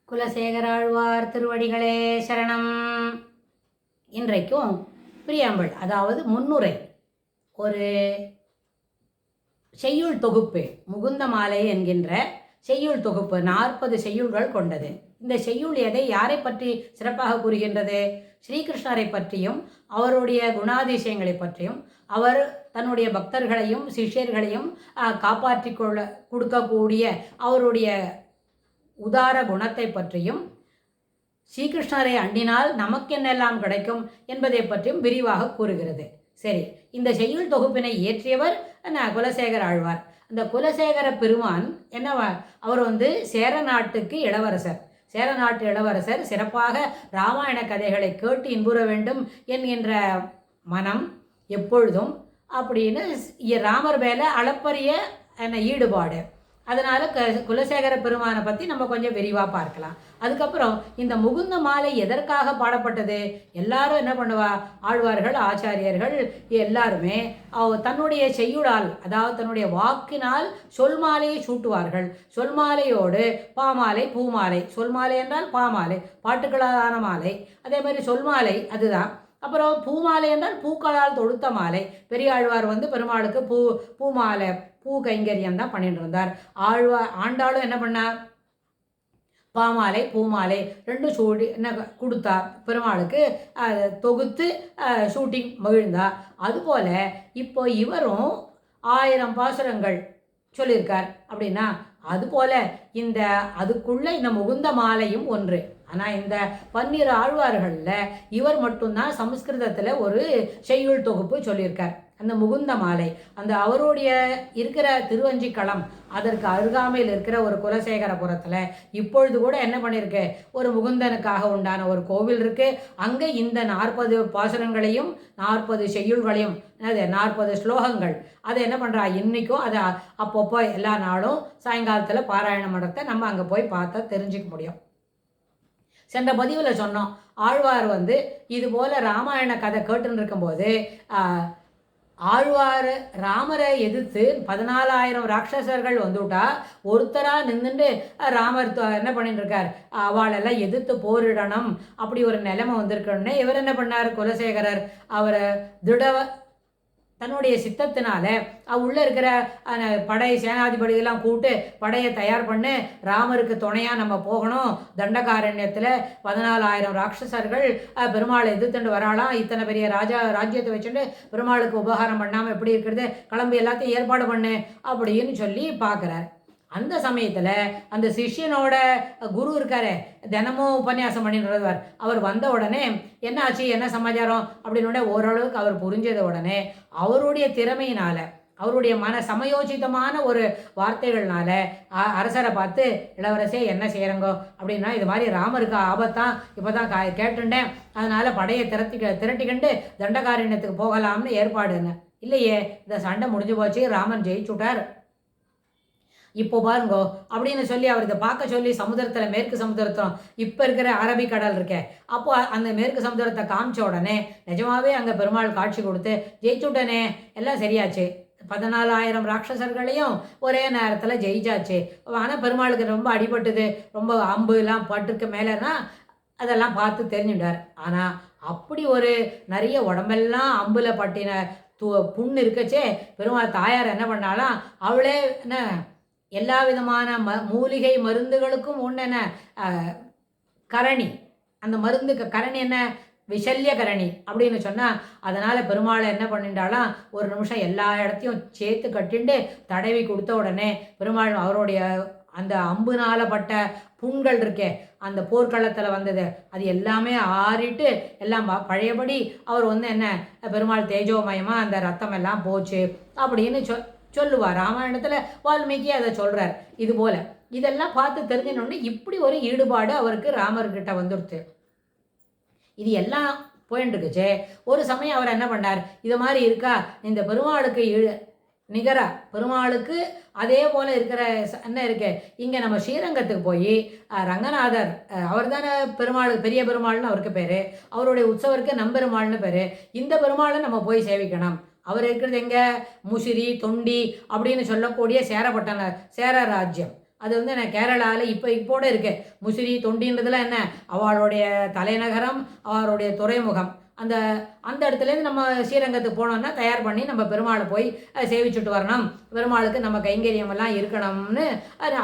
குலசேகராழ்வார் திருவடிகளே சரணம். இன்றைக்கும் பிரியாம்பல், அதாவது முன்னுரை, ஒரு செய்யுள் தொகுப்பு, முகுந்த மாலை என்கின்ற செய்யுள் தொகுப்பு 40 செய்யுள்கள் கொண்டது. இந்த செய்யுள் எதை, யாரை பற்றி சிறப்பாக கூறுகின்றது? ஸ்ரீகிருஷ்ணரை பற்றியும் அவருடைய குணாதிசயங்களை பற்றியும், அவர் தன்னுடைய பக்தர்களையும் சிஷ்யர்களையும் காப்பாற்றி கொடுக்கக்கூடிய அவருடைய உதார குணத்தை பற்றியும், ஸ்ரீகிருஷ்ணரை அண்டினால் நமக்கென்னெல்லாம் கிடைக்கும் என்பதை பற்றியும் விரிவாக கூறுகிறது. சரி, இந்த செய்யுள் தொகுப்பினை இயற்றியவர் குலசேகர ஆழ்வார். அந்த குலசேகர பெருமான் என்னவா, அவர் சேர நாட்டுக்கு இளவரசர். சேர நாட்டு இளவரசர் சிறப்பாக ராமாயண கதைகளை கேட்டு இன்புற வேண்டும் என்கின்ற மனம் எப்பொழுதும், அப்படின்னு ராமர் மேலே அளப்பரிய ஈடுபாடு. அதனால் குலசேகர பெருமானை பற்றி நம்ம கொஞ்சம் விரிவாக பார்க்கலாம். அதுக்கப்புறம் இந்த முகுந்த மாலை எதற்காக பாடப்பட்டது? எல்லாரும் என்ன பண்ணுவா, ஆழ்வார்கள், ஆச்சாரியர்கள் எல்லாருமே தன்னுடைய செய்யுளால், அதாவது தன்னுடைய வாக்கினால் சொல் மாலையை சூட்டுவார்கள். சொல் மாலையோடு பாமாலை, பூமாலை. சொல் மாலை என்றால் பாமாலை, பாட்டுக்களான மாலை. அதே மாதிரி சொல் மாலை அதுதான். அப்புறம் பூமாலை என்றால் பூக்களால் தொடுத்த மாலை. பெரியாழ்வார் பெருமாளுக்கு பூமாலை, பூ கைங்கரியம் தான் பண்ணிட்டு இருந்தார். ஆண்டாளும் என்ன பண்ணார், பாமாலை பூமாலை ரெண்டும் சூடி என்ன கொடுத்தா, பெருமாளுக்கு தொகுத்து ஷூட்டிங் மகிழ்ந்தா. அதுபோல் இப்போ இவரும் 1000 பாசுரங்கள் சொல்லியிருக்கார். அப்படின்னா அதுபோல் அதுக்குள்ள இந்த முகுந்த மாலையும் ஒன்று. ஆனால் இந்த 12 ஆழ்வார்களில் இவர் மட்டும்தான் சமஸ்கிருதத்தில் ஒரு செய்யுள் தொகுப்பு சொல்லியிருக்கார். அந்த முகுந்த மாலை, அவருடைய இருக்கிற திருவஞ்சிக்களம், அதற்கு அருகாமையில் இருக்கிற ஒரு குலசேகரபுரத்தில் இப்பொழுது கூட என்ன பண்ணியிருக்கு, ஒரு முகுந்தனுக்காக உண்டான ஒரு கோவில் இருக்குது. அங்கே இந்த 40 பாசுரங்களையும் 40 செய்யுள்களையும், அது 40 ஸ்லோகங்கள், அதை என்ன பண்ணுறா, இன்றைக்கும் அதை அப்பப்போ எல்லா நாளும் சாயங்காலத்தில் பாராயணம் நடத்த நம்ம அங்கே போய் பார்த்தா தெரிஞ்சிக்க முடியும். சென்ற பதிவில் சொன்னோம், ஆழ்வார் இது போல் ராமாயண கதை கேட்டுன்னு இருக்கும்போது ஆழ்வார் ராமரை எதிர்த்து 14,000 ராட்சசர்கள் வந்துவிட்டா ஒருத்தராக நின்றுட்டு ராமர் என்ன பண்ணிட்டு இருக்கார், அவளெல்லாம் எதிர்த்து போரிடணும், அப்படி ஒரு நிலைமை வந்திருக்கணுன்னே இவர் என்ன பண்ணார், குலசேகரர் அவரை தன்னுடைய சித்தத்தினால உள்ளே இருக்கிற படை சேனாதிபதியெல்லாம் கூப்பிட்டு படையை தயார் பண்ணு, ராமருக்கு துணையாக நம்ம போகணும், தண்டகாரண்யத்தில் 14,000 ராட்சசர்கள் பெருமாளை எதிர்த்துட்டு வராலாம், இத்தனை பெரிய ராஜ்யத்தை வச்சுட்டு பெருமாளுக்கு உபகாரம் பண்ணாமல் எப்படி இருக்கிறது, கிளம்பி எல்லாத்தையும் ஏற்பாடு பண்ணு அப்படின்னு சொல்லி பார்க்குறார். அந்த சமயத்தில் அந்த சிஷ்யனோட குரு இருக்காரு, தினமும் உபன்யாசம் பண்ணிடுறவர், அவர் வந்த உடனே என்ன ஆச்சு, என்ன சமாச்சாரம் அப்படின்னு ஓரளவுக்கு அவர் புரிஞ்சத உடனே அவருடைய திறமையினால, அவருடைய சமயோசிதமான ஒரு வார்த்தைகள்னால அரசரை பார்த்து, இளவரசே என்ன செய்கிறங்கோ அப்படின்னா, இது மாதிரி ராமருக்கு ஆபத்தான், இப்போ தான் கேட்டுட்டேன், அதனால் படையை திரட்டிக்கண்டு தண்டகாரண்யத்துக்கு போகலாம்னு ஏற்பாடுன்னு. இல்லையே, இந்த சண்டை முடிஞ்சு போச்சு, ராமன் ஜெயிச்சுட்டார், இப்போ பாருங்கோ அப்படின்னு சொல்லி அவர் இதை பார்க்க சொல்லி சமுதிரத்தில், மேற்கு சமுதிரத்தில் இப்போ இருக்கிற அரபிக்கடல் இருக்கே, அப்போ அந்த மேற்கு சமுதிரத்தை காமிச்ச உடனே நிஜமாவே அங்கே பெருமாள் காட்சி கொடுத்து ஜெயிச்சுட்டனே, எல்லாம் சரியாச்சு, 14,000 ராட்சசர்களையும் ஒரே நேரத்தில் ஜெயிச்சாச்சு. ஆனால் பெருமாளுக்கு ரொம்ப அடிபட்டுது, ரொம்ப அம்புலாம் பட்டுருக்கு மேலேனா அதெல்லாம் பார்த்து தெரிஞ்சுட்டார். ஆனால் அப்படி ஒரு நிறைய உடம்பெல்லாம் அம்புல பட்டின புண்ணு இருக்கச்சே பெருமாள் தாயார் என்ன பண்ணாலாம், அவளே என்ன எல்லா விதமான மூலிகை மருந்துகளுக்கும் ஒன்றென்ன கரணி, அந்த மருந்துக்கு கரணி என்ன, விஷல்ய கரணி அப்படின்னு சொன்னால், அதனால் பெருமாளை என்ன பண்ணிட்டாலாம், ஒரு நிமிஷம் எல்லா இடத்தையும் சேர்த்து கட்டிண்டு தடவி கொடுத்த உடனே பெருமாள் அவருடைய அந்த அம்புனால பட்ட புண்கள் இருக்கே, அந்த போர்க்களத்தில் வந்தது, அது எல்லாமே ஆறிட்டு எல்லாம் பழையபடி அவர் என்ன பெருமாள் தேஜோமயமாக அந்த ரத்தம் எல்லாம் போச்சு அப்படின்னு சொல்லுவார். ராமாயணத்தில் வால்மீகி அதை சொல்கிறார். இது போல் இதெல்லாம் பார்த்து தெரிஞ்சினோடனே இப்படி ஒரு ஈடுபாடு அவருக்கு ராமர்கிட்ட வந்துடுச்சு. இது எல்லாம் போயின்னு இருக்குச்சே, ஒரு சமயம் அவர் என்ன பண்ணார், இது மாதிரி இருக்கா, இந்த பெருமாளுக்கு நிகரா பெருமாளுக்கு அதே போல் இருக்கிற என்ன இருக்கு, இங்கே நம்ம ஸ்ரீரங்கத்துக்கு போய் ரங்கநாதர், அவர் தானே பெருமாள், பெரிய பெருமாள்னு அவருக்கு பேர், அவருடைய உற்சவருக்கு நம்பெருமாள்னு பேர், இந்த பெருமாளை நம்ம போய் சேவிக்கணும். அவர் இருக்கிறது எங்கே, முசிறி தொண்டி அப்படின்னு சொல்லக்கூடிய சேர ராஜ்யம், அது வந்து என்ன கேரளாவில் இப்போட இருக்கு. முசிறி தொண்டின்றதுல என்ன அவளுடைய தலைநகரம், அவருடைய துறைமுகம். அந்த அந்த இடத்துலேருந்து நம்ம ஸ்ரீரங்கத்துக்கு போனோம்னா தயார் பண்ணி நம்ம பெருமாளை போய் சேவிச்சுட்டு வரணும், பெருமாளுக்கு நம்ம கைங்கரியமெல்லாம் இருக்கணும்னு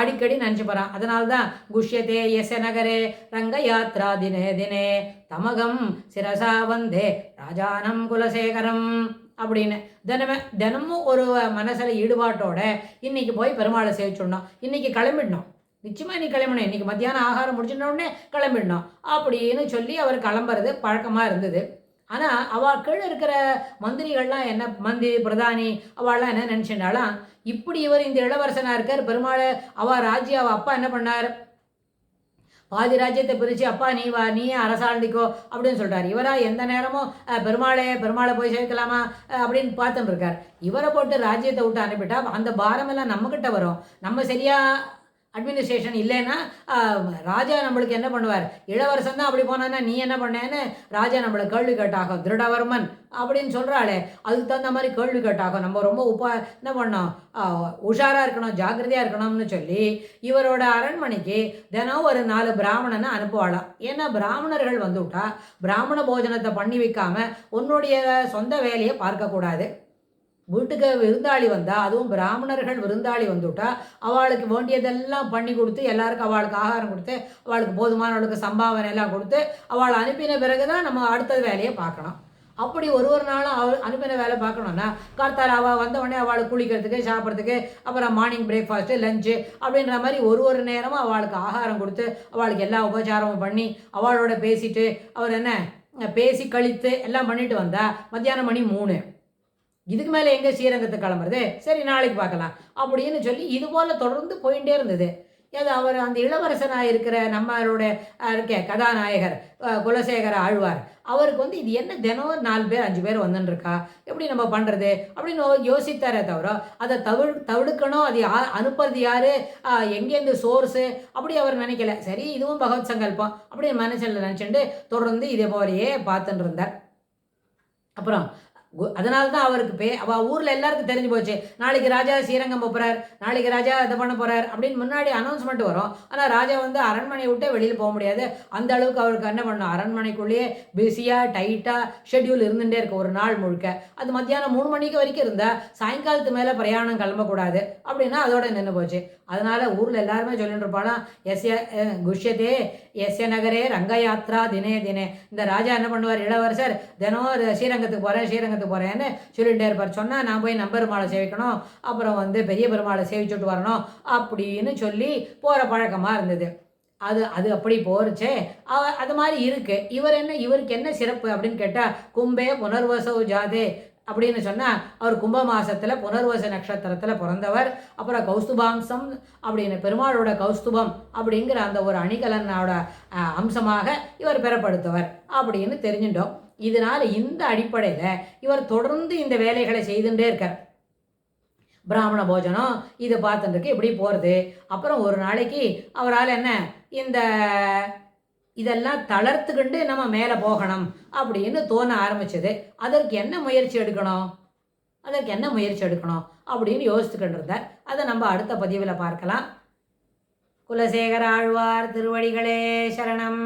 அடிக்கடி நினச்சி போகிறான். அதனால தான் குஷ்யத்தே எஸ் நகரே ரங்க யாத்ரா தினே தினே தமகம் சிரசா வந்தே ராஜானம் குலசேகரம் அப்படின்னு தினமும் ஒரு மனசில் ஈடுபாட்டோட இன்னைக்கு போய் பெருமாளை சேவிச்சுடணும், இன்னைக்கு கிளம்பிடணும், நிச்சயமாக நீ கிளம்பணும், இன்றைக்கி மத்தியானம் ஆகாரம் முடிச்சிடனோடனே கிளம்பிடணும் அப்படின்னு சொல்லி அவர் கிளம்புறது பழக்கமாக இருந்தது. ஆனால் அவள் கீழே இருக்கிற மந்திரிகள்லாம் என்ன, மந்திரி பிரதானி அவள்லாம் என்ன நினச்சிட்டாலாம், இப்படி இவர் இந்த இளவரசனாக இருக்கார், பெருமாளை அவள் ராஜ்யம் அவள் அப்பா என்ன பண்ணார், பாதி ராஜ்யத்தை பிரித்து அப்பா நீ வா, நீயே அரசாண்டிக்கோ அப்படின்னு சொல்கிறார். இவராக எந்த நேரமும் பெருமாளை போய் சேர்க்கலாமா அப்படின்னு பார்த்துட்டு இருக்கார். இவரை போட்டு ராஜ்யத்தை விட்டு அனுப்பிட்டா அந்த பாரமெல்லாம் நம்மக்கிட்ட வரும். நம்ம சரியாக அட்மினிஸ்ட்ரேஷன் இல்லைன்னா ராஜா நம்மளுக்கு என்ன பண்ணுவார், இளவரசன் தான் அப்படி போனான்னா நீ என்ன பண்ணேன்னு ராஜா நம்மளை கேள்வி கேட்டாகும். திருடவர்மன் அப்படின்னு சொல்கிறாளே, அதுக்கு தகுந்த மாதிரி கேள்வி கேட்டாகும். நம்ம ரொம்ப என்ன பண்ணோம், உஷாராக இருக்கணும், ஜாக்கிரதையாக இருக்கணும்னு சொல்லி இவரோட அரண்மனைக்கு தினம் ஒரு 4 பிராமணனை அனுப்புவாளாம். ஏன்னா பிராமணர்கள் வந்து விட்டா பிராமண போஜனத்தை பண்ணி வைக்காம உன்னுடைய சொந்த வேலையை பார்க்கக்கூடாது. வீட்டுக்கு விருந்தாளி வந்தால், அதுவும் பிராமணர்கள் விருந்தாளி வந்துவிட்டா அவளுக்கு வேண்டியதெல்லாம் பண்ணி கொடுத்து எல்லாருக்கும் அவளுக்கு ஆகாரம் கொடுத்து அவளுக்கு போதுமானவளுக்கு சம்பாவனை எல்லாம் கொடுத்து அவளை அனுப்பின பிறகு தான் நம்ம அடுத்த வேலையை பார்க்கணும். அப்படி ஒரு நாளும் அவள் அனுப்பின வேலை பார்க்கணுன்னா கார்த்தால் அவள் வந்தவொடனே அவளுக்கு குளிக்கிறதுக்கு சாப்பிட்றதுக்கு அப்புறம் மார்னிங் பிரேக்ஃபாஸ்ட்டு லஞ்சு அப்படின்ற மாதிரி ஒரு நேரமும் அவளுக்கு ஆகாரம் கொடுத்து அவளுக்கு எல்லா உபச்சாரமும் பண்ணி அவளோட பேசிட்டு அவர் என்ன பேசி கழித்து எல்லாம் பண்ணிட்டு வந்தா மத்தியானம் மணி 3. இதுக்கு மேலே எங்கே ஸ்ரீரங்கத்துக்கு கிளம்புறது, சரி நாளைக்கு பார்க்கலாம் அப்படின்னு சொல்லி இது போல் தொடர்ந்து போயிட்டே இருந்தது. அது அவர் அந்த இளவரசனாக இருக்கிற நம்மளோட கதாநாயகர் குலசேகர ஆழ்வார், அவருக்கு வந்து இது என்ன தினம் 4 பேர் 5 பேர் வந்துட்டுருக்கா, எப்படி நம்ம பண்ணுறது அப்படின்னு யோசித்தாரே தவிர அதை தவிர்க்கணும், அது அனுப்புறது யார், எங்கேருந்து சோர்ஸு அப்படி அவர் நினைக்கல. சரி இதுவும் பகவத் சங்கல்பம் அப்படின்னு மனசில் நினச்சிட்டு தொடர்ந்து இதே போலையே பார்த்துட்டு இருந்தார். அப்புறம் அதனால தான் அவருக்கு அவள் ஊரில் எல்லாருக்கும் தெரிஞ்சு போச்சு, நாளைக்கு ராஜா ஸ்ரீரங்கம் போகிறார், நாளைக்கு ராஜா இதை பண்ண போகிறார் அப்படின்னு முன்னாடி அனௌன்ஸ்மெண்ட் வரும். ஆனால் ராஜா வந்து அரண்மனையை விட்டே வெளியில் போக முடியாது. அந்த அளவுக்கு அவருக்கு என்ன பண்ணணும், அரண்மனைக்குள்ளேயே பிஸியாக டைட்டாக ஷெட்யூல் இருந்துகிட்டே இருக்கு ஒரு நாள் முழுக்க. அது மத்தியானம் 3 மணிக்கு வரைக்கும் இருந்தால் சாயங்காலத்து மேலே பிரயாணம் கிளம்பக்கூடாது அப்படின்னா அதோட நின்று போச்சு. அதனால் ஊரில் எல்லாருமே சொல்லிட்டு இருப்பாலாம், குஷ்யத்தே எஸ்ய நகரே ரங்க யாத்ரா தினே தினே. இந்த ராஜா என்ன பண்ணுவார், இளவரசர் தினம் ஸ்ரீரங்கத்துக்கு போகிறேன்னு சொல்லிகிட்டே இருப்பார். சொன்னால் நான் போய் நம்பெருமாளை சேவிக்கணும், அப்புறம் வந்து பெரிய பெருமாளை சேவிச்சுட்டு வரணும் அப்படின்னு சொல்லி போகிற பழக்கமாக இருந்தது. அது அப்படி போகிறச்சே அது மாதிரி இருக்குது. இவருக்கு என்ன சிறப்பு அப்படின்னு கேட்டால், கும்பே புனர்வசோ ஜாதே அப்படின்னு சொன்னால் அவர் கும்ப மாசத்தில் புனர்வச நட்சத்திரத்தில் பிறந்தவர். அப்புறம் கௌஸ்துபாம்சம் அப்படின்னு பெருமாளோட கௌஸ்துபம் அப்படிங்கிற அந்த ஒரு அணிகலனோட அம்சமாக இவர் பெறப்படுத்தவர் அப்படின்னு தெரிஞ்சுட்டோம். இதனால் இந்த அடிப்படையில் இவர் தொடர்ந்து இந்த வேலைகளை செய்துட்டே இருக்கார். பிராமண போஜனம் இது பார்த்துட்டுருக்கு, இப்படி போகிறது. அப்புறம் ஒரு நாளைக்கு அவரால் என்ன இதெல்லாம் தளர்த்துக்கிண்டு நம்ம மேலே போகணும் அப்படின்னு தோண ஆரம்பிச்சது. அதற்கு என்ன முயற்சி எடுக்கணும் அப்படின்னு யோசித்துக்கிட்டு இருந்தார். அதை நம்ம அடுத்த பதிவில் பார்க்கலாம். குலசேகர ஆழ்வார் திருவடிகளே சரணம்.